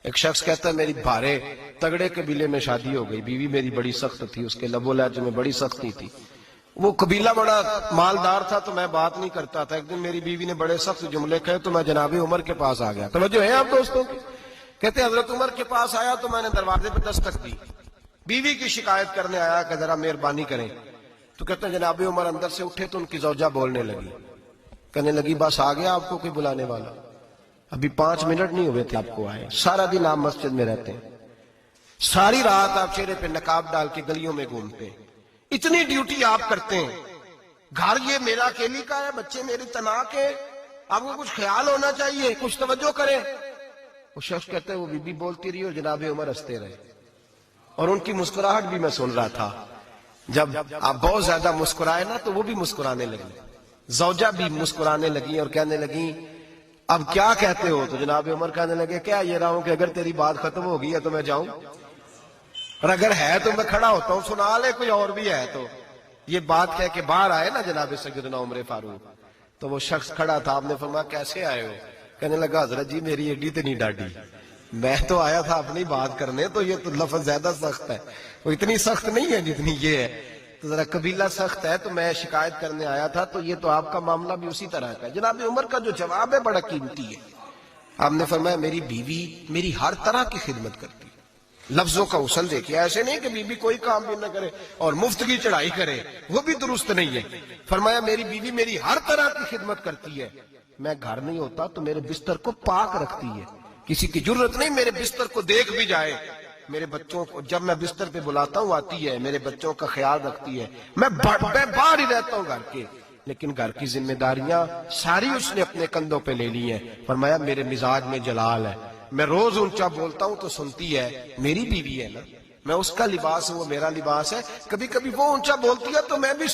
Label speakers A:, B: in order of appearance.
A: ایک شخص کہتا ہے میری بھارے تگڑے قبیلے میں شادی ہو گئی، بیوی میری بڑی سخت تھی، اس کے لب و لہجے میں بڑی سختی تھی، وہ قبیلہ بڑا مالدار تھا تو میں بات نہیں کرتا تھا۔ ایک دن میری بیوی نے بڑے سخت جملے کہے تو میں جناب عمر کے پاس آ گیا۔ توجہ ہے آپ دوستوں کی؟ کہتے ہیں حضرت عمر کے پاس آیا تو میں نے دروازے پہ دستک دی، بیوی کی شکایت کرنے آیا کہ ذرا مہربانی کریں۔ تو کہتے ہیں جناب عمر اندر سے اٹھے تو ان کی زوجہ بولنے لگی، کہنے لگی بس آ گیا آپ کو کوئی بلانے والا؟ ابھی 5 منٹ نہیں ہوئے تھے آپ کو آئے، سارا دن آپ مسجد میں رہتے ہیں، ساری رات آپ چہرے پہ نقاب ڈال کے گلیوں میں گھومتے ہیں، اتنی ڈیوٹی آپ کرتے ہیں، گھر یہ میرا اکیلی کا ہے، بچے میری طلاق ہے، آپ کو کچھ خیال ہونا چاہیے، کچھ توجہ کریں۔ وہ شخص کہتے ہیں وہ بی بی بولتی رہی اور جناب عمر ہنستے رہے، اور ان کی مسکراہٹ بھی میں سن رہا تھا۔ جب آپ بہت زیادہ مسکرائے نا تو وہ بھی مسکرانے لگی، زوجہ بھی مسکرانے لگی اور کہنے لگی اب کیا کہتے ہو؟ تو جناب عمر کہنے لگے کیا یہ رہا ہوں کہ اگر تیری بات ختم ہو گئی ہے تو میں جاؤں، اور اگر ہے تو میں کھڑا ہوتا ہوں، سنا لے کوئی اور بھی ہے تو۔ یہ بات کہہ کے باہر آئے نا جناب سیدنا عمر فاروق، تو وہ شخص کھڑا تھا، آپ نے فرمایا کیسے آئے ہو؟ کہنے لگا حضرت جی میری ایڈی تو نہیں ڈاڈی، میں تو آیا تھا اپنی بات کرنے، تو یہ تو لفظ زیادہ سخت ہے، وہ اتنی سخت نہیں ہے جتنی یہ ہے، تو ذرا قبیلہ سخت ہے تو میں شکایت کرنے آیا تھا، تو یہ تو آپ کا معاملہ بھی اسی طرح کا ہے۔ جناب عمر کا جو جواب ہے بڑا قیمتی ہے۔ آپ نے فرمایا میری بیوی میری ہر طرح کی خدمت کرتی ہے، لفظوں کا اصل دیکھیے، ایسے نہیں کہ بیوی کوئی کام بھی نہ کرے اور مفت کی چڑھائی کرے، وہ بھی درست نہیں ہے۔ فرمایا میری بیوی میری ہر طرح کی خدمت کرتی ہے، میں گھر نہیں ہوتا تو میرے بستر کو پاک رکھتی ہے، کسی کی جرت نہیں میرے بستر کو دیکھ بھی جائے، میرے بچوں کو جب میں بستر پہ بلاتا ہوں آتی ہے، میرے بچوں کا خیال رکھتی ہے، میں باہر ہی رہتا ہوں گھر کے، لیکن گھر کی ذمہ داریاں ساری اس نے اپنے کندھوں پہ لے لی ہیں۔ فرمایا میرے مزاج میں جلال ہے، میں روز اونچا بولتا ہوں تو سنتی ہے، میری بیوی ہے نا، میں اس کا لباس ہوں وہ میرا لباس ہے، کبھی کبھی وہ اونچا بولتی ہے تو میں بھی